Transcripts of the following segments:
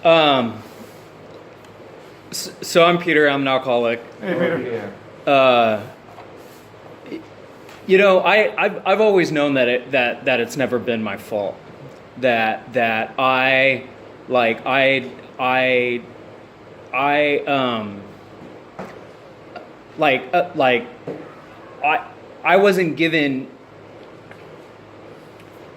Um, so I'm Peter. I'm an alcoholic. Hey, Peter. I've always known that it's never been my fault. That I wasn't given.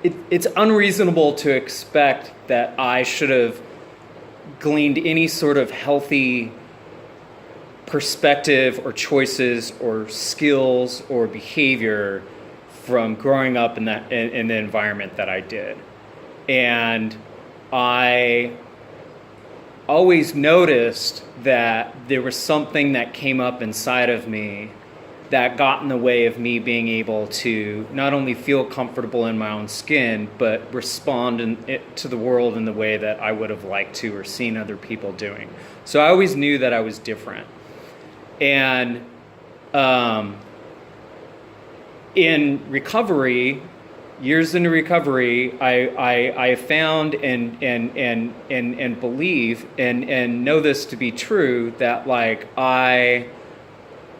It's unreasonable to expect that I should have gleaned any sort of healthy perspective or choices or skills or behavior from growing up in the environment that I did. And I always noticed that there was something that came up inside of me that got in the way of me being able to not only feel comfortable in my own skin, but respond to the world in the way that I would have liked to or seen other people doing. So I always knew that I was different. And in recovery, years into recovery, I found and believe and know this to be true that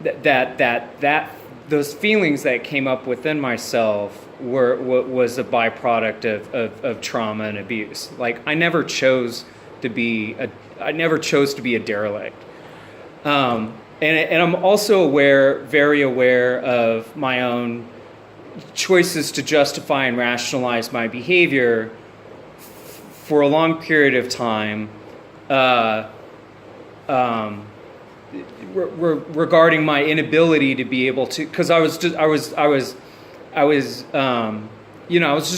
that those feelings that came up within myself was a byproduct of trauma and abuse. Like I never chose to be a derelict. And I'm also very aware of my own choices to justify and rationalize my behavior for a long period of time. Regarding my inability to be able to, because I was just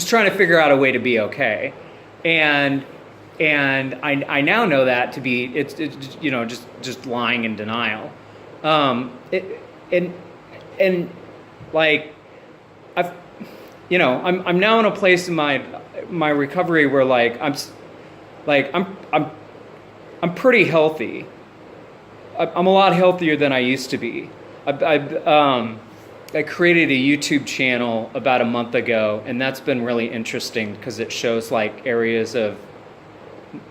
trying to figure out a way to be okay, and I now know that to be it's just lying in denial, I'm now in a place in my recovery where I'm pretty healthy. I'm a lot healthier than I used to be. I created a YouTube channel about a month ago, and that's been really interesting because it shows like areas of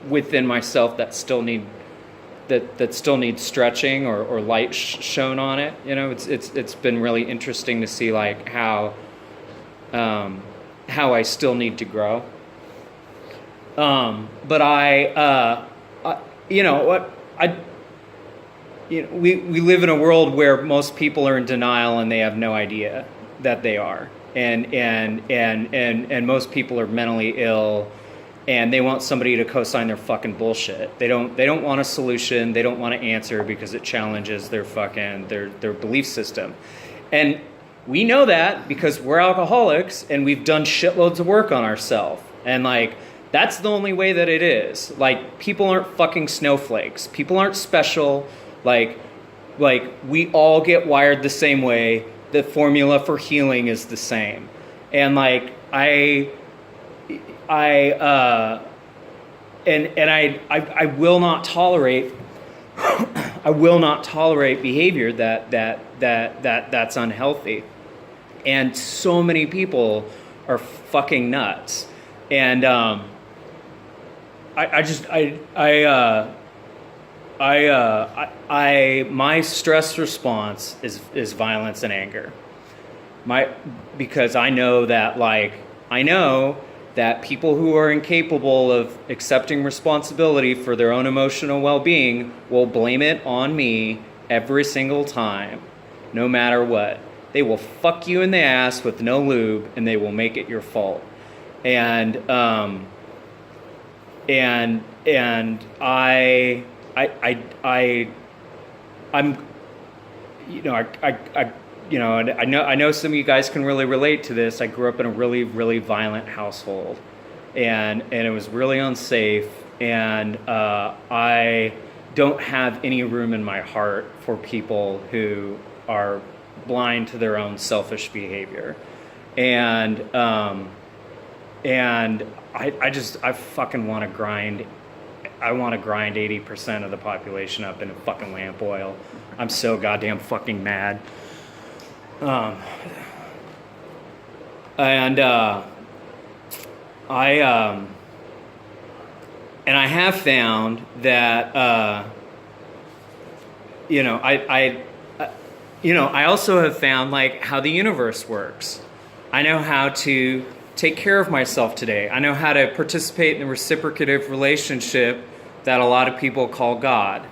within myself that still need stretching or light shown on it. It's been really interesting to see like how I still need to grow. But we live in a world where most people are in denial and they have no idea that they are, and most people are mentally ill, and they want somebody to co-sign their fucking bullshit. They don't want a solution. They don't want to answer because it challenges their belief system, and we know that because we're alcoholics and we've done shitloads of work on ourselves, and that's the only way that it is. Like people aren't fucking snowflakes. People aren't special. Like we all get wired the same way. The formula for healing is the same. And I will not tolerate behavior that's unhealthy. And so many people are fucking nuts. And my stress response is violence and anger. Because I know that people who are incapable of accepting responsibility for their own emotional well-being will blame it on me every single time, no matter what. They will fuck you in the ass with no lube, and they will make it your fault. And I know some of you guys can really relate to this. I grew up in a really, really violent household, and it was really unsafe, and I don't have any room in my heart for people who are blind to their own selfish behavior. And I fucking want to grind. I want to grind 80% of the population up in a fucking lamp oil. I'm so goddamn fucking mad. And And I have found that, I also have found like how the universe works. I know how to take care of myself today. I know how to participate in the reciprocative relationship that a lot of people call God.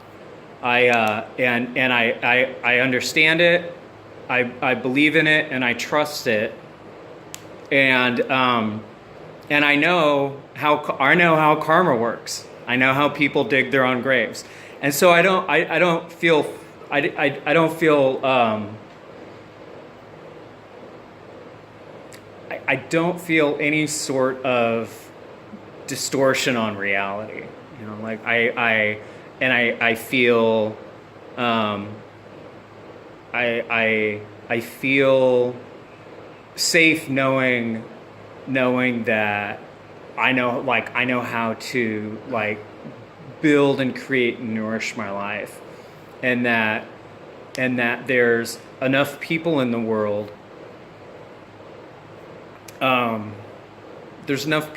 I understand it. I believe in it, and I trust it. And I know how karma works. I know how people dig their own graves, and so I don't feel any sort of distortion on reality. Like I feel I feel safe knowing that I know how to like build and create and nourish my life, and that there's enough people in the world. There's enough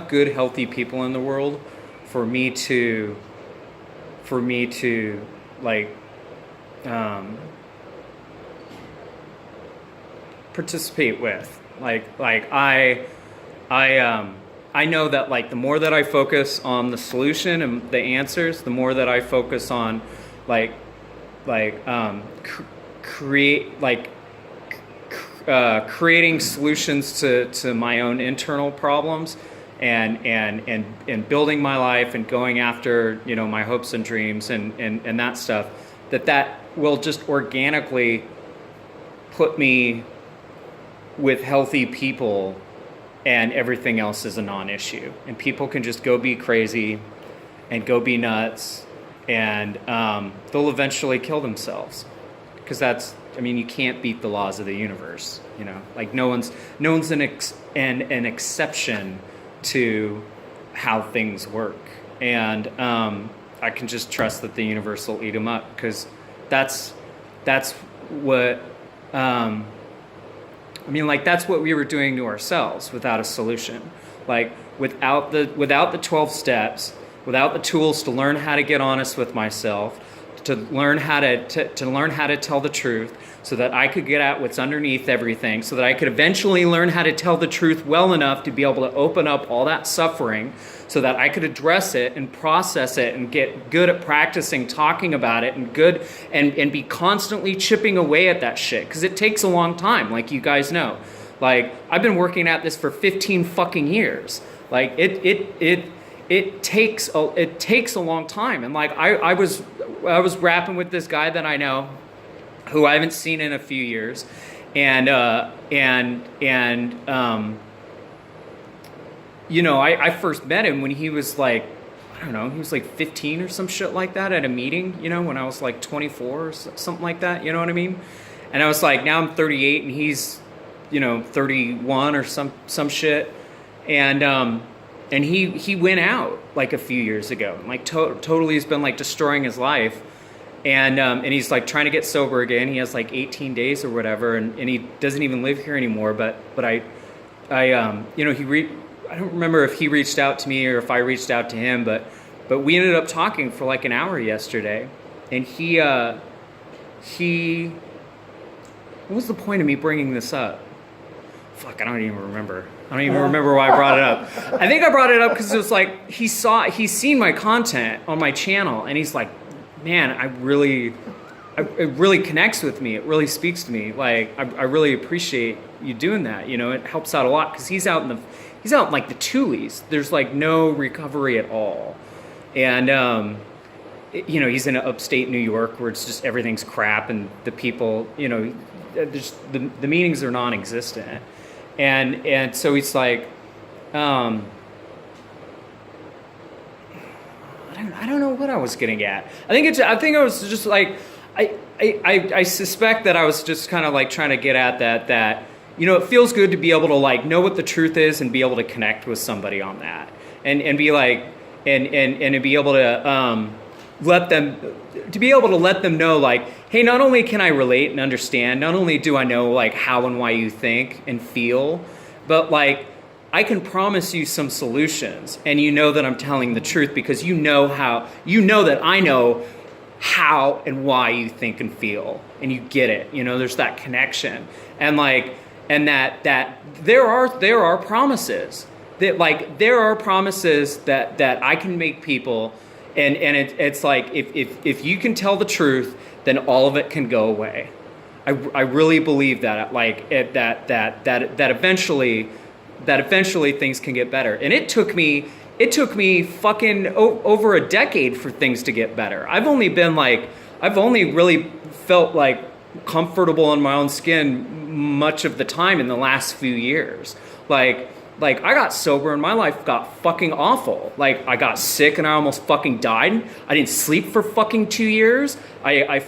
good, healthy people in the world for me to like participate with. I know that like the more that I focus on the solution and the answers, the more that I focus on creating solutions to my own internal problems, and building my life and going after my hopes and dreams and that stuff, that will just organically put me with healthy people, and everything else is a non-issue, and people can just go be crazy and go be nuts, and they'll eventually kill themselves, because you can't beat the laws of the universe. Like no one's an exception to how things work, and I can just trust that the universe will eat them up, because that's what that's what we were doing to ourselves without a solution. Like without the 12 steps, without the tools to learn how to get honest with myself, to learn how to tell the truth, so that I could get at what's underneath everything, so that I could eventually learn how to tell the truth well enough to be able to open up all that suffering, so that I could address it and process it and get good at practicing talking about it, and be constantly chipping away at that shit, because it takes a long time, like you guys know. Like I've been working at this for 15 fucking years. Like it takes a long time. And like I was rapping with this guy that I know, who I haven't seen in a few years, and I first met him when he was like, I don't know, he was like 15 or some shit like that at a meeting, when I was like 24 or something like that, you know what I mean? And I was like, now I'm 38 and he's 31 or some shit, and he went out like a few years ago, like totally has been like destroying his life. And he's like trying to get sober again. He has like 18 days or whatever, and he doesn't even live here anymore. But I don't remember if he reached out to me or if I reached out to him. But we ended up talking for like an hour yesterday. And he what was the point of me bringing this up? Fuck, I don't even remember. I don't even remember why I brought it up. I think I brought it up because it was like he's seen my content on my channel, and he's like, man, it really connects with me. It really speaks to me. Like, I really appreciate you doing that. It helps out a lot, because he's out in like the Tules. There's like no recovery at all. And, he's in upstate New York, where it's just everything's crap, and the people, just the meetings are non-existent. And so he's like, I don't know what I was getting at. I think I was just like, I suspect that I was just kind of like trying to get at that it feels good to be able to like know what the truth is and be able to connect with somebody on that, and be like, and to be able to let them know, like, hey, not only can I relate and understand, not only do I know like how and why you think and feel, but like I can promise you some solutions, and you know that I'm telling the truth because you know that I know how and why you think and feel, and you get it. There's that connection, and that there are promises there are promises that I can make people, and it's like if you can tell the truth, then all of it can go away. I really believe that that eventually things can get better. And it took me fucking over a decade for things to get better. I've only really felt like comfortable in my own skin much of the time in the last few years. Like I got sober and my life got fucking awful. Like I got sick and I almost fucking died. I didn't sleep for fucking 2 years. I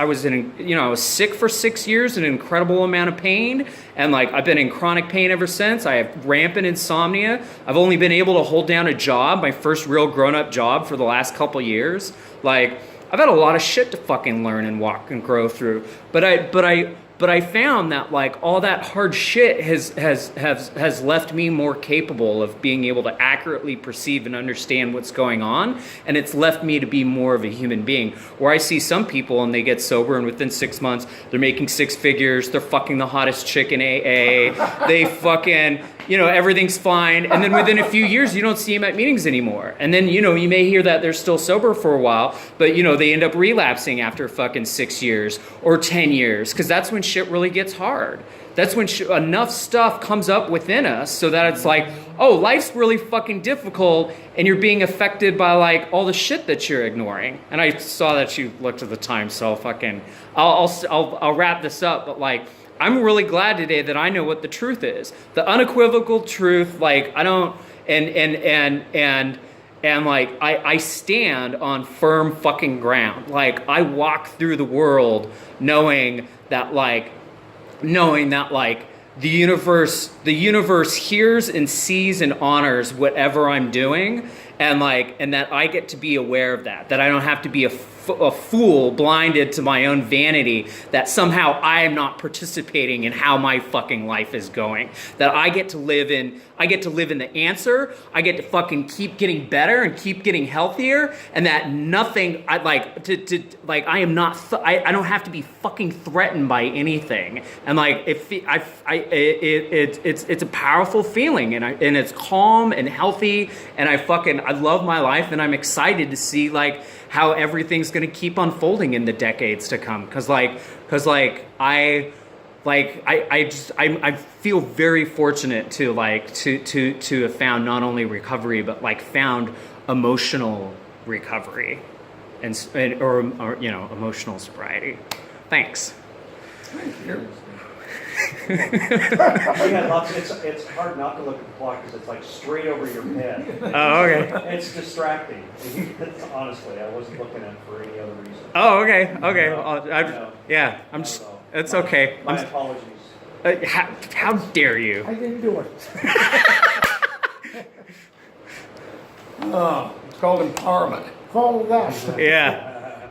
was sick for 6 years, an incredible amount of pain, and I've been in chronic pain ever since. I have rampant insomnia. I've only been able to hold down a job, my first real grown-up job, for the last couple years. I've had a lot of shit to fucking learn and walk and grow through. But I found that all that hard shit has left me more capable of being able to accurately perceive and understand what's going on, and it's left me to be more of a human being. Where I see some people and they get sober and within 6 months they're making six figures, they're fucking the hottest chick in AA, they fucking everything's fine, and then within a few years you don't see them at meetings anymore. And then you may hear that they're still sober for a while, but they end up relapsing after fucking 6 years or 10 years, because that's when shit really gets hard. That's when enough stuff comes up within us so that it's like, oh, life's really fucking difficult, and you're being affected by all the shit that you're ignoring. And I saw that you looked at the time, so I'll wrap this up. But I'm really glad today that I know what the truth is, the unequivocal truth. I stand on firm fucking ground. I walk through the world knowing that the universe hears and sees and honors whatever I'm doing, and that I get to be aware of that I don't have to be a fool blinded to my own vanity, that somehow I am not participating in how my fucking life is going, that I get to live in the answer, I get to fucking keep getting better and keep getting healthier, and that nothing, I don't have to be fucking threatened by anything. And it's a powerful feeling, and it's calm and healthy, and I love my life, and I'm excited to see how everything's going to keep unfolding in the decades to come. I feel very fortunate to have found not only recovery, but found emotional recovery or emotional sobriety. Thanks. Thank you. It's hard not to look at the clock because it's straight over your head. Oh, okay. It's distracting. Honestly, I wasn't looking at it for any other reason. Oh, okay. Okay. I'm just. It's okay. My apologies. How dare you? I didn't do it. It's called empowerment. Follow that. Yeah.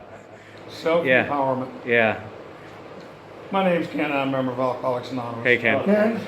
Self-empowerment. Yeah. My name's Ken. I'm a member of Alcoholics Anonymous. Hey, Ken. Ken,